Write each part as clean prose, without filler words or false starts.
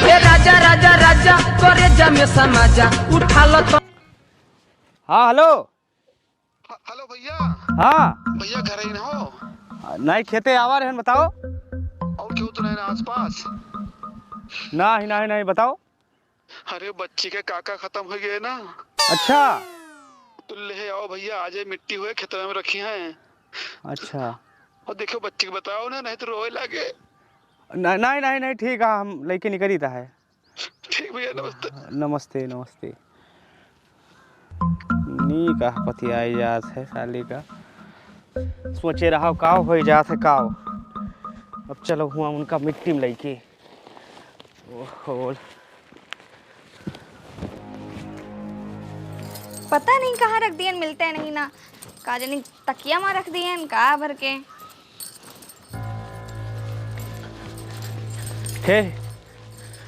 ए राजा राजा राजा करे जमे समाजा उठा लो तो। हाँ हेलो। हेलो भैया। हाँ भैया घर ही ना हो? नहीं खेते आवा रहे हैं, बताओ। और क्यों तो नहीं ना आस पास? नहीं नहीं नहीं बताओ। अरे बच्ची के काका खत्म हो गए ना। अच्छा तो ले आओ भैया, आज मिट्टी हुए खेत में रखी हैं। अच्छा। और देखो बच्ची को बताओ ना, नहीं तो रोए लगे। नहीं नहीं नहीं नहीं ठीक है, हम लेके निकली था है। ठीक भैया, नमस्ते। नमस्ते नमस्ते। नी का पति आई जात है साली का, सोचे रहा काव हो जात है काव। अब चलो हुआ उनका मिट्टी में लेके। ओहो पता नहीं कहाँ रख दिए, मिलते नहीं ना। का जानी तकिया में रख दिए का भर के। हे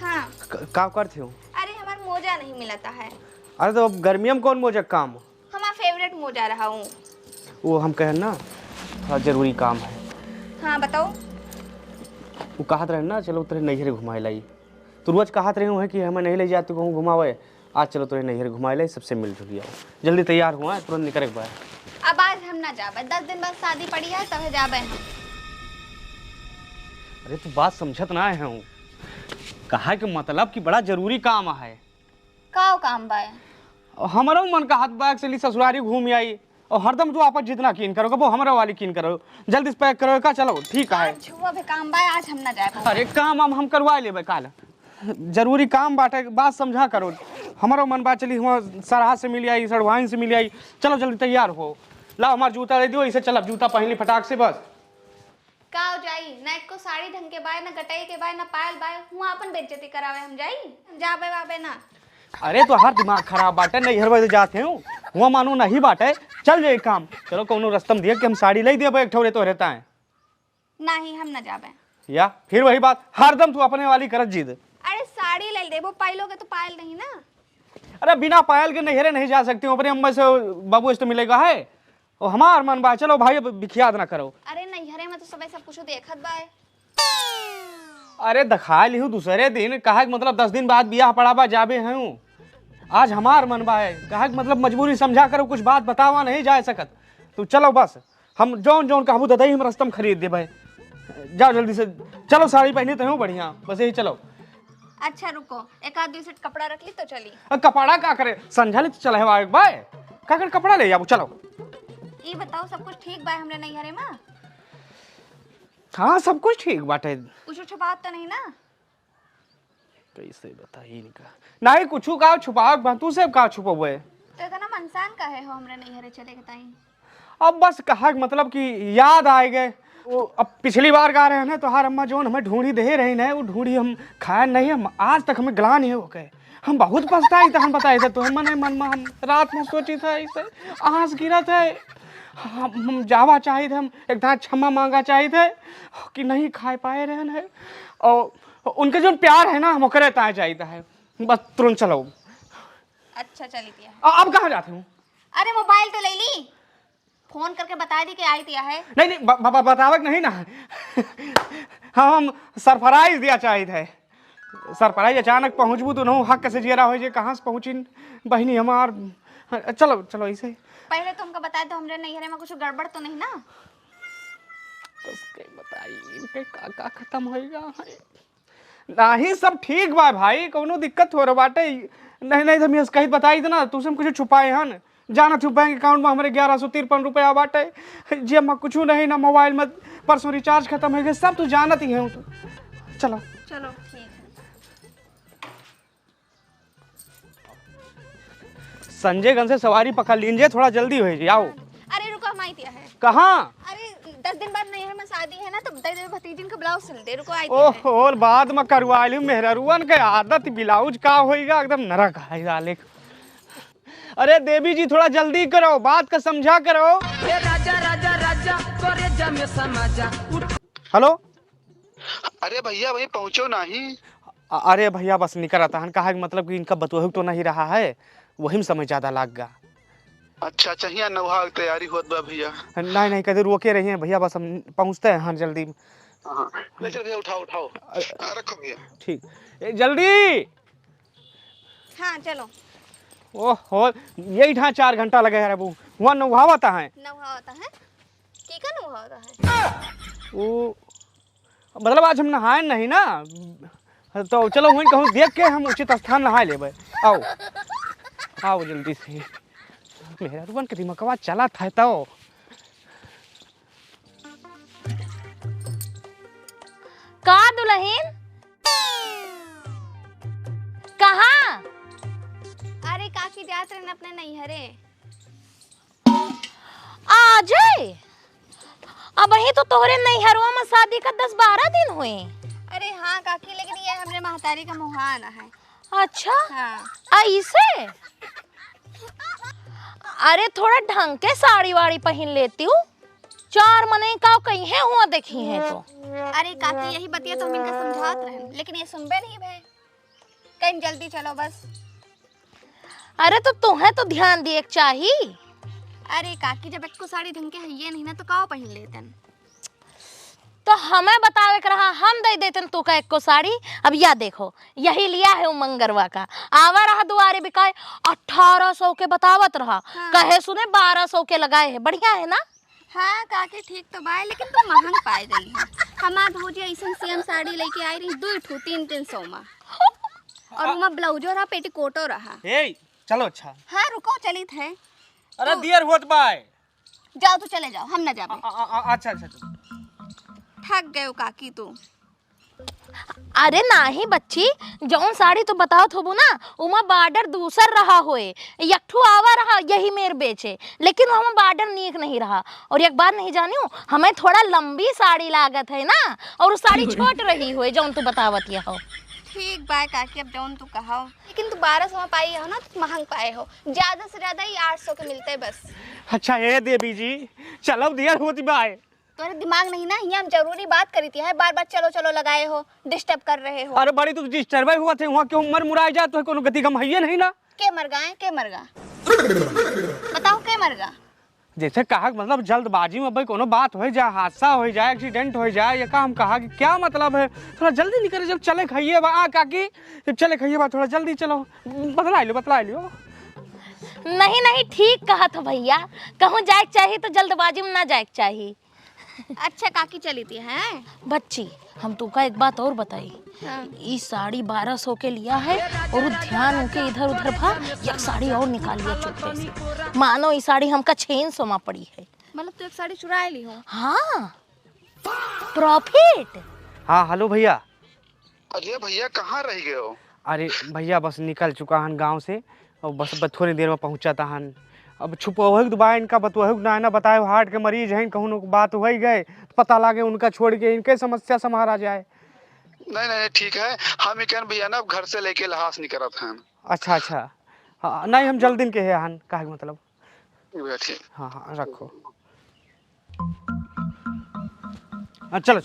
हाँ का करते हो? अरे हमार मोजा नहीं मिलता है। अरे तो अब गर्मियों में कौन मोजा काम? हमारा फेवरेट मोजा रहा हूँ। वो हम कहें ना थोड़ा जरूरी काम है। हाँ बताओ। वो कहत रहे ना चलो तेरे नैहर घुमाए लाई। तो रोज कहत रहे हैं कि हमें नहीं ले जाते कहूँ घुमावे। आज चलो तेरे नैहर घुमाए लाई, सबसे मिल जुल आओ। जल्दी तैयार हुआ, तुरंत निकल के। अब आज हम ना जाबे, 10 दिन बाद शादी पड़ी है तब जाबे हम। अरे तू बात समझत ना है हूँ, कहा कि मतलब कि बड़ा जरूरी काम है। का काम बा? हमारा मन का हाथ बैग से ली ससुरारी घूम आई और हरदम तू आपस जितना कीन करोगे वो हमारा वाली कीन करो। जल्दी से पैक करो का, चलो ठीक है। छुआ भी काम बा, आज हम ना जाए। अरे काम हम करवा लेबे काल, जरूरी काम बाटे, बात समझा करो। हमारा मन बात चली हुआ सरहा से मिल आई, सड़वाइन से मिल आई। चलो जल्दी तैयार हो, लाओ हमारा जूता दे दियो, इसे चल जूता पहन ली फटाक से बस। का हो जाई ना, को साड़ी ढंग के बाय ना गटाई के बाय ना पायल बाय, हुआ अपन बेइज्जती करावे हम जाई जाबे वाबे ना। अरे तो हर दिमाग खराब बाटे, नहीं हर वजह जाते हूँ हुआ मानो नहीं बाटे। चल जाए काम, चलो कौनो रस्तम दिया कि हम साड़ी ले दिया एक ठोरे तो रहता है। नहीं हम ना जाबे। या फिर वही बात, हरदम तू अपने वाली करत जिद। अरे साड़ी ले दे, वो पायलोगे तो पायल नहीं ना। अरे बिना पायल के नहरे नहीं जा सकती हूँ, अपने अम्मा से बाबू से तो मिलेगा है। और हमार मन बा, चलो भाई बिखियाद ना करो। अरे नैहरे में तो सब सब कुछ देखत बा। अरे दिखा ली हूँ दूसरे दिन, कहा मतलब 10 दिन बाद बियाह पड़ावा जाबे हूँ। आज हमार मन बा है, कहा मतलब मजबूरी समझा करो, कुछ बात बतावा नहीं जा सकत। तो चलो बस, हम जौन जौन कहबू ददई हम रस्तम खरीद दे भाई। जाओ जल्दी से, चलो साड़ी पहनी तो हूँ बढ़िया, बस यही चलो। अच्छा रुको, एक आध 2 सेट कपड़ा रख ली तो चली। कपड़ा का करे, समझा ले तो चला है एक बाय का कर कपड़ा ले जाओ। चलो ये बताओ सब कुछ ठीक बा हमरे नैहरे में? हाँ सब कुछ ठीक बाटे। कुछ छुपात तो नहीं ना? कैसे बताइए इनका, नहीं कुछ का छुपा, तू से का छुपोगे? तो इतना मनसान काहे हो हमरे नैहरे चले के ताई? अब बस कहा मतलब कि याद आए गए। वो अब पिछली बार गा रहे हैं ना, तो हर अम्मा जो हमें ढूंढी दे रही ना, वो ढूंढी हम खाया नहीं, हम आज तक हमें गला नहीं हो गए। हम बहुत पछताई था, हम बताए थे तो हम मन में हम रात में सोची था ऐसे आंस गिरा था। हम जावा चाहिए थे, हम एक दांत क्षमा मांगा चाहिए थे कि नहीं खा पाए रहे हैं। और उनके जो प्यार है ना हम करे ता चाहिए है। बस तुरंत चलो। अच्छा चली दिया। अब कहाँ जाते हूँ? अरे मोबाइल तो ले ली, फोन करके बता दी कि आई दिया है। नहीं नहीं बतावक नहीं ना। हम सरप्राइज दिया चाहिए थे। सरप्राइज अचानक पहुँचबू तो नहीं हक से जियरा हो जे, कहाँ से पहुँची बहनी हमार। चलो चलो ऐसे पहले तो हमको बताए तो हमरे नैहरे में कुछ गड़बड़ तो नहीं ना? उसके बताइए इनके काका खत्म होएगा नहीं, सब ठीक बा भाई, कोनो दिक्कत हो रहा बाटे। नहीं नहीं हम कहीं बताई थी ना, तुझसे हम कुछ छुपाए हैं जाना थी। बैंक अकाउंट में हमारे 1153 रुपया बाटे जी, हम कुछ नहीं ना, मोबाइल में परसों रिचार्ज खत्म हो गया, सब तू जानत ही है। तो चलो चलो ठीक है। संजयगंज से सवारी पकड़ लीजिए, थोड़ा जल्दी हो जाए। आओ। अरे रुको, हम आई दिया है। कहाँ? अरे 10 दिन बाद नैहर में शादी है ना, तो दे भतीजिन का ब्लाउज सिल दे। रुको आई दिया है। ओह और बाद में करवा ली मेहरुअन के आदत, ब्लाउज का होएगा एकदम नरक है डाले। अरे देवी जी थोड़ा जल्दी करो, बात का समझा करो। ए राजा राजा राजा करे जमे समाजा। हेलो। अरे भैया वही पहुंचो नहीं? अरे भैया बस निकल आता है, कहा मतलब कि इनका बतुआ तो नहीं रहा है, वही में समय ज्यादा लग गया। अच्छा अच्छा, यहाँ नौहा की तैयारी होत बा भैया। नहीं नहीं कदर रोके रही हैं भैया, बस हम पहुँचते हैं हाँ जल्दी। हाँ ले चल भैया, उठाओ उठाओ। हाँ, रखो भैया। ठीक, जल्दी। हाँ चलो। ओहो, यही ढा 4 घंटा लगे है अबू। वहाँ नौहावता है नौहा होता है की का नौहा होता है? वो मतलब आज हम नहाए नहीं ना, तो चलो वहीं कहूँ देख के हम उचित स्थान नहा लेबै। आओ आओ जल्दी से, मेरा रुबन के दिमागवा चला था तो। का दुल्हन कहाँ? अरे काकी जात रहे अपने नैहरे। आ जाए, अब ही तो तोहरे नैहरवा में शादी का 10-12 दिन हुए। अरे हाँ काकी, लेकिन ये हमरे महतारी का मुहाना है। अच्छा हाँ। ऐसे? अरे थोड़ा ढंग के साड़ी वाड़ी पहन लेती हूँ, 4 मने का कहीं है हुआ देखी है तो। अरे काकी यही बतिया तो हम इनका समझात रहे, लेकिन ये सुनबे नहीं भे। कहीं जल्दी चलो बस। अरे तो तुम्हें तो ध्यान दिए चाहिए। अरे काकी जब एक को साड़ी ढंग के है ये नहीं ना तो का पहन लेतन। तो हमें बतावे के रहा, हम दे देतन तू का एक को साड़ी। अब या देखो, यही लिया है उमंगरवा का, आवा रहा दुआरे बिकाए 1800 के बतावत रहा। हाँ। कहे सुने 1200 के लगाए है, बढ़िया है ना? हाँ काकी ठीक तो बाय, लेकिन तुम महंग पाए गई है। हमार भौजी ऐसा सेम साड़ी लेके आई रही 2-300 में, और उमा ब्लाउजो रहा पेटीकोटो रहा। ए चलो अच्छा। हाँ रुको चली थे। अरे देर होत बाय। जाओ तो चले जाओ, हम न जाबे। अच्छा अच्छा अच्छा। थक गए हो काकी तू। अरे नाही बच्ची, जौन साड़ी तो बताओ थोबू ना, उमा बॉर्डर दूसर रहा होए, यठू आवा रहा यही मेर बेचे, लेकिन वहाँ बॉर्डर नीक नहीं रहा। और एक बात नहीं जानी हूँ, हमें थोड़ा लंबी साड़ी लागत है ना, और वो साड़ी छोट रही हुए जौन तू बतावत यह हो। ठीक बाय काकी, अब जौन तू कहा, लेकिन तू 1200 में पाई हो ना तो महंग पाए हो। ज्यादा से ज्यादा ही 800 के मिलते बस। अच्छा ये देवी जी, चलो देर होती बाय। तोरे दिमाग नहीं ना, यहाँ हम जरूरी बात करी थी, है बार बार चलो चलो लगाए हो, डिस्टर्ब कर रहे हो। अरे बड़ी तू डिस्टर्ब हुआ थे, वहाँ क्यों मर मुराई जा, तो कोनो गति गम है नहीं ना। के मर गए? के मर गा? बताओ के मर गा? जैसे कहा मतलब जल्दबाजी में भाई कोनो बात हो जाए, हादसा हो जाए, एक्सीडेंट हो जाए, ये का हम कहा कि क्या मतलब है, थोड़ा जल्दी निकले। जब चले खाइए बा काकी, जब चले खाइए बा थोड़ा जल्दी चलो। बतला लियो। नहीं नहीं ठीक कहा था भैया, कहूँ जाए चाहिए तो जल्दबाजी में ना जाए चाहिए। अच्छा काकी चली थी हैं? बच्ची हम तुमका एक बात और बताई, ये साड़ी 1200 के लिया है, और वो ध्यान उनके इधर उधर भा एक साड़ी और निकाल लिया चुपके से। मानो ये साड़ी हमका 600 में पड़ी है। मतलब तू एक साड़ी चुरा ली हो? हाँ प्रॉफिट। हाँ हेलो भैया। अरे भैया कहाँ रह गए हो? अरे भैया बस निकल चुका हन गाँव से, और बस थोड़ी देर में पहुँचाता हन। अब छुपो दुबा इनका बतवा ना बताए, हार्ट के मरीज हैं, कहूँ बात हो ही गए पता लागे उनका छोड़ के इनके समस्या समारा जाए। नहीं नहीं ठीक है, हम ही भैया ना घर से लेके लहास नहीं करत हैं। अच्छा हाँ, नहीं हम जल्द दिन के है हन, का मतलब। ठीक। हाँ रखो। चलो।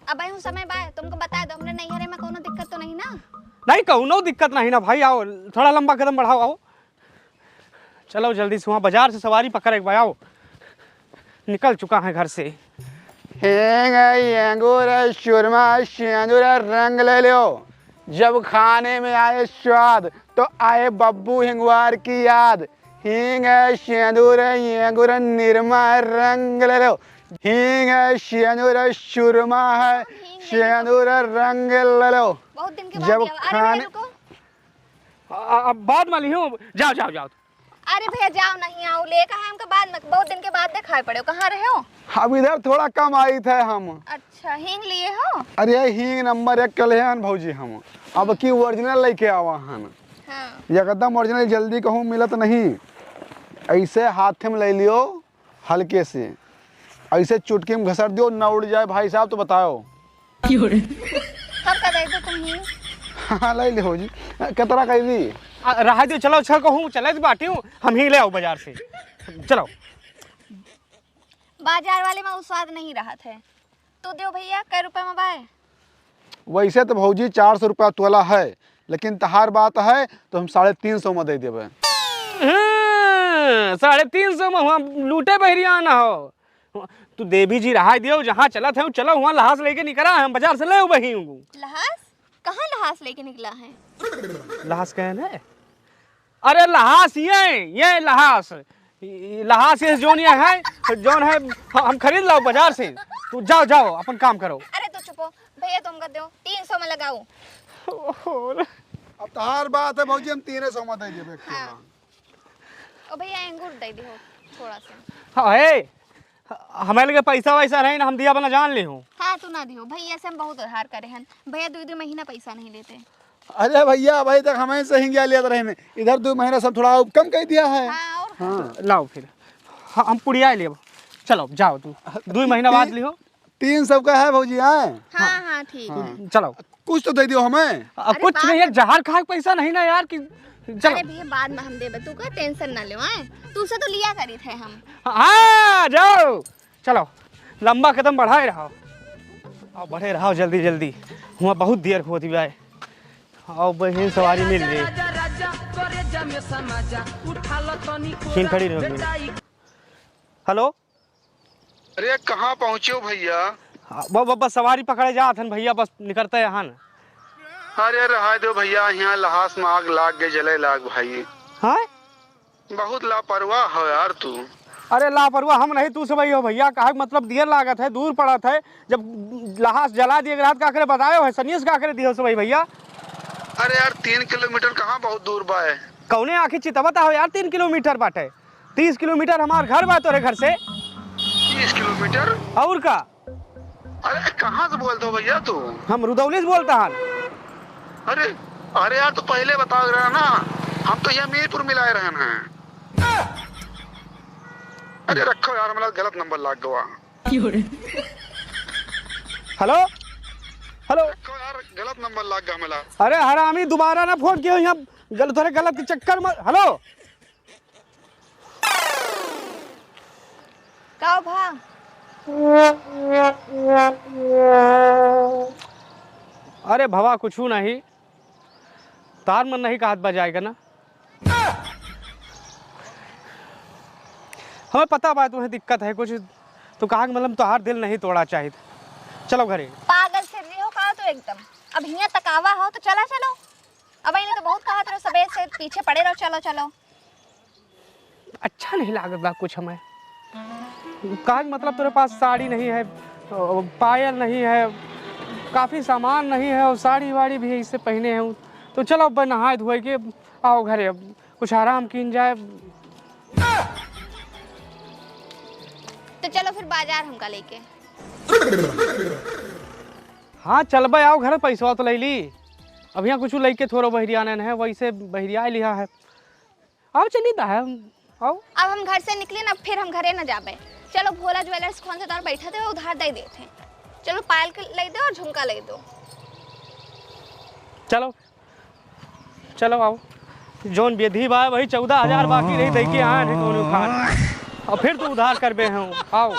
अब हूँ समय बाय, तुमको बता दो हमने नैहरे में कोनो दिक्कत तो नहीं ना? नहीं कहूँ दिक्कत नहीं ना भाई, आओ थोड़ा लंबा कदम बढ़ाओ, आओ चलो जल्दी से। वहाँ बाजार से सवारी पकड़ एक बार आओ, निकल चुका है घर से। सुरमा सिंदूरा रंग ले लो, जब खाने में आए स्वाद तो आए बब्बू हिंगवार की याद। हींग सिंदूर येंगूर निरमा रंग ले लो, हींग सिंदूर सुरमा है सिंदूर रंग ले लो। बहुत दिन के जब बाद अरे खाने- भैया रुको। अब बाद में हूँ, जाओ। अरे भैया जाओ नहीं आओ, लेकर है हमका बाद में, बहुत दिन के बाद दिखाई पड़े हो। कहाँ रहे हो? अब इधर थोड़ा कम आई थे हम। अच्छा हींग लिए हो? अरे हींग नंबर 1 कल है भौजी, हम अब की ओरिजिनल लेके आवा हन। हाँ। एकदम ओरिजिनल, जल्दी कहूँ मिलत नहीं। ऐसे हाथ में ले लियो हल्के से, ऐसे चुटकी में घसर दियो, न उड़ जाए भाई साहब तो बताओ। कब का दे दो तुम हींग? हाँ ले ली भौजी, कितना कह दी? रहा दो, चलो अच्छा कहूँ चले बाटी हूँ, हम ही ले आओ बाजार से, चलो। बाजार वाले में वो स्वाद नहीं रहा थे। तू दो भैया, कै रुपए में बाय? वैसे तो भौजी 400 रुपया तोला है, लेकिन तहार बात है तो हम 350 में दे देवे। 350 में वहाँ लूटे बहरिया ना हो, तू देवी जी रहा दियो जहाँ चला थे चलो वहाँ लहास लेके निकला है हम बाजार से ले वही हूँ। लहास कहाँ लहास लेके निकला है? लहास कहने अरे लहास ये लहास लहास ये जोन ये है जोन है हम खरीद लो बाजार से। तू जाओ जाओ अपन काम करो। अरे तो चुपो भैया, तुम कर दो 300 में लगाओ। अब तहार बात है भौजी, हम 300 में दे देबे। हाँ। और भैया अंगूर दे दियो थोड़ा सा। हाँ है हमें लगे पैसा वैसा रहे ना हम दिया बना जान ले हूँ। हाँ तू ना दियो भैया से हम बहुत उधार करे हैं। भैया 2 महीना पैसा नहीं लेते। अरे भैया भाई तक हमें से हिंगिया लेते रहे इधर 2 महीना सब थोड़ा कम कर दिया है। हाँ और हाँ लाओ फिर हाँ हम पुड़िया ले चलो जाओ तू 2 महीना बाद लियो। 300 का है भौजी। हैं हाँ हाँ ठीक। चलो कुछ तो दे दियो हमें। कुछ नहीं यार जहार खा पैसा नहीं ना यार कि चलो। अरे भैया बाद में हम देबे, तू का टेंशन ना लो। हैं तू से तो लिया करी थे हम। हाँ जाओ चलो लंबा कदम बढ़ाए रहो और बढ़े रहो जल्दी जल्दी। हुआ बहुत देर होती है और बहन सवारी मिल रही राजा राजा करे जा में समाजा उठा लो तनी छीन खड़ी रह गई। हेलो अरे कहाँ पहुँचे हो भैया? वो बस सवारी पकड़े जात हन भैया बस निकलते हैं। अरे रहा दो भैया, यहाँ लहास में आग लाग गए जले लाग भाई। हाँ बहुत लापरवाह हो यार तू। अरे लापरवाह हम नहीं तू से भाई हो भैया कहा मतलब देर लागत है दूर पड़ा था जब लहास जला दिए रात का करे बतायो है सनियस का करे दियो से भाई भैया। अरे यार 3 किलोमीटर कहाँ बहुत दूर बा है। कौने आखिर चितवता हो यार 3 किलोमीटर बाटे 30 किलोमीटर हमार घर बा तोरे घर से। 30 किलोमीटर और का? अरे कहाँ से बोलते हो भैया तू? हम रुदौली से बोलता हन। अरे अरे यार तो पहले बता रहा ना, हम तो यहाँ मीरपुर मिलाए रहन हैं। अरे रखो यार मेरा गलत नंबर लाग गया। हेलो हेलो रखो यार गलत नंबर लाग गया मेरा। अरे हरामी दोबारा ना फोन किया यहाँ गलत के चक्कर में। हेलो का भा अरे भवा कुछ नहीं तार मन नहीं का हाथ बजाएगा ना। हमें पता बा तुम्हें दिक्कत है कुछ तो कहा मतलब तुहार दिल नहीं तोड़ा चाहिए। चलो घरे। पागल से रही हो का तो एकदम। अब हिया तकावा हो तो चला चलो। अब इन्हें तो बहुत कहा तेरे सबेर से पीछे पड़े रहो। चलो चलो। अच्छा नहीं लागत बा कुछ हमें कहा मतलब तेरे पास साड़ी नहीं है पायल नहीं है काफ़ी सामान नहीं है और साड़ी वाड़ी भी इससे पहने हैं तो चलो अब नहाए धोए के आओ घरे अब कुछ आराम किन जाए। तो चलो फिर बाजार हमका लेके। हाँ चल भाई आओ घर पैसा तो ले ली अब यहाँ कुछ लेके थोड़ा बहरियाना है वैसे बहरिया लिया है। आओ चली है आओ। अब हम घर से निकले ना फिर हम घरे न जाबे। चलो भोला ज्वेलर्स कौन से तार बैठा थे उधार दे देते। चलो पायल के ले दो और झुमका ले दो। चलो चलो आओ जोन विधि बा वही 14,000 बाकी रही दे के आए हैं कौन और फिर तो उधार करबे हैं। आओ